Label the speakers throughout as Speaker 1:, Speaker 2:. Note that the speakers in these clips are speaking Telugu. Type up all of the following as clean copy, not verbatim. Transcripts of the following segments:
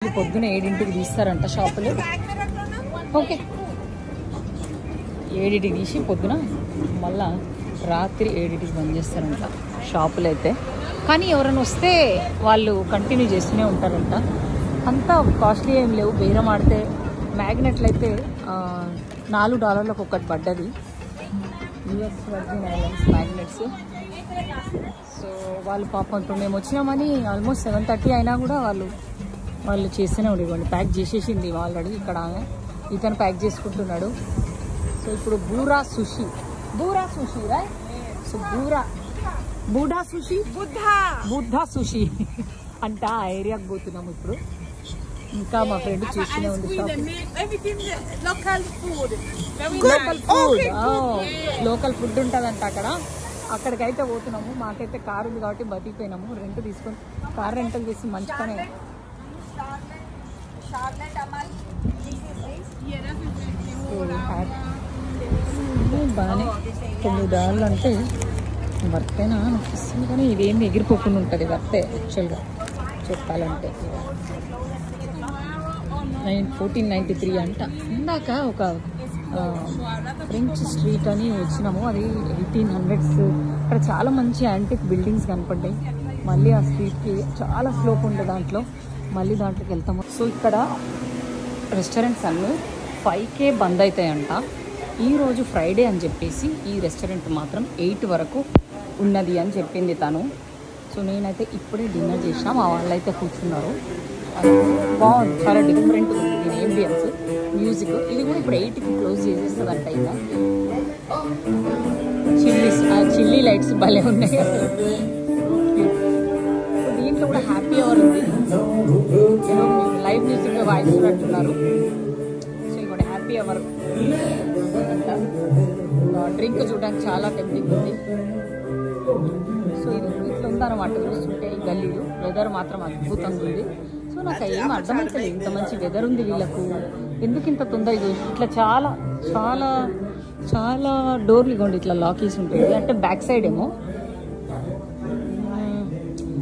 Speaker 1: పొద్దున 7ంటికి తీస్తారంట షాపులు. ఓకే 7ంటికి తీసి పొద్దున మళ్ళా రాత్రి 7ంటికి బంద్ చేస్తారంట షాపులు అయితే. కానీ ఎవరైనా వస్తే వాళ్ళు కంటిన్యూ చేస్తూనే ఉంటారంట. అంతా కాస్ట్లీ ఏం లేవు. బేరం ఆడితే మ్యాగ్నెట్లు అయితే $4 ఒకటి పడ్డది. US virgin islands magnets. So వాళ్ళు పాపం ఇప్పుడు మేము వచ్చినామని ఆల్మోస్ట్ 7:30 అయినా కూడా వాళ్ళు చేస్తూనే ఉండేవాళ్ళు. ప్యాక్ చేసేసింది ఆల్రెడీ. ఇక్కడ ఇతను ప్యాక్ చేసుకుంటున్నాడు. సో ఇప్పుడు బూరా సుషి రా. సో బూఢా సుషి అంట ఆ ఏరియాకి పోతున్నాము ఇప్పుడు. ఇంకా మా ఫ్రెండ్ చూస్తూనే ఉంది షాప్. లోకల్ ఫుడ్ ఉంటుందంట అక్కడికైతే పోతున్నాము. మాకైతే కారు ఉంది కాబట్టి బతికిపోయినాము. రెంట్ తీసుకొని కార్ రెంటల్ చేసి మంచి పని. బాగానే $9 అంటే వర్తేనా అనిపిస్తుంది. కానీ ఇదేమి ఎగిరిపోకుండా ఉంటుంది వర్తే యాక్చువల్గా చెప్పాలంటే. 1493 అంట. ఇందాక ఒక ఫ్రెంచ్ స్ట్రీట్ అని వచ్చినాము. అది 1800s. ఇక్కడ చాలా మంచి యాంటిక్ బిల్డింగ్స్ కనపడ్డాయి. మళ్ళీ ఆ స్ట్రీట్కి చాలా స్లోప్ ఉండే దాంట్లో మళ్ళీ దాంట్లోకి వెళ్తాము. సో ఇక్కడ రెస్టారెంట్స్ అన్నీ 5కే బంద్ అవుతాయంట. ఈరోజు ఫ్రైడే అని చెప్పేసి ఈ రెస్టారెంట్ మాత్రం 8 వరకు ఉన్నది అని చెప్పింది తను. సో నేనైతే ఇప్పుడే డిన్నర్ చేసినా. మా వాళ్ళైతే కూర్చున్నారు. బాగుంది, చాలా డిఫరెంట్ ఉంది దీని ఏంబియన్స్, మ్యూజిక్. ఇది కూడా ఇప్పుడు 8కి క్లోజ్ చేసేస్తుందంట. ఇక చిల్లీ లైట్స్ భలే ఉన్నాయి అసలు. దీంట్లో కూడా హ్యాపీ అవర్ ఉంది. లైవ్ మ్యూజిక్ వాయిస్తున్నట్టున్నారు. సో ఇక్కడ హ్యాపీ అవర్ డ్రింక్ చూడడానికి చాలా టెంప్టింగ్ ఉంది. సో ఇది ఇట్లా ఉందన్నమాట చూస్తుంటే ఈ గల్లీలు. వెదర్ మాత్రం అద్భుతంగా ఉంది. సో నాకు ఏం అర్థమవుతుంది, ఇంత మంచి వెదర్ ఉంది వీళ్ళకు, ఎందుకు ఇంత తొందర. ఇట్లా చాలా చాలా చాలా డోర్లు ఇవ్వండి ఇట్లా లాక్ చేసి ఉంటుంది. అంటే బ్యాక్ సైడ్ ఏమో.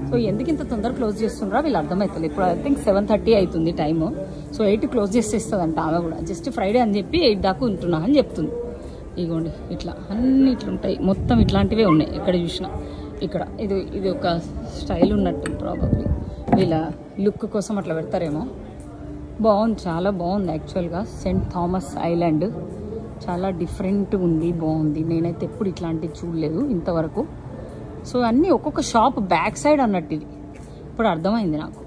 Speaker 1: సో ఎందుకు ఇంత తొందర క్లోజ్ చేస్తున్నారో వీళ్ళు అర్థమవుతుంది. ఇప్పుడు ఐ థింక్ 7:30 అవుతుంది టైము. సో 8 క్లోజ్ చేసేస్తుందంట ఆమె కూడా. జస్ట్ ఫ్రైడే అని చెప్పి 8 దాకా ఉంటున్నా అని చెప్తుంది. ఇగోండి ఇట్లా అన్నీ ఇట్లా ఉంటాయి. మొత్తం ఇట్లాంటివే ఉన్నాయి ఎక్కడ చూసినా. ఇక్కడ ఇది ఒక స్టైల్ ఉన్నట్టు ప్రాబబ్లీ వీళ్ళ లుక్ కోసం అట్లా పెడతారేమో. బాగుంది, చాలా బాగుంది యాక్చువల్గా. సెయింట్ థామస్ ఐలాండ్ చాలా డిఫరెంట్గా ఉంది, బాగుంది. నేనైతే ఎప్పుడు ఇట్లాంటివి చూడలేదు ఇంతవరకు. సో అన్నీ ఒక్కొక్క షాప్ బ్యాక్ సైడ్ అన్నట్టు ఇది ఇప్పుడు అర్థమైంది నాకు.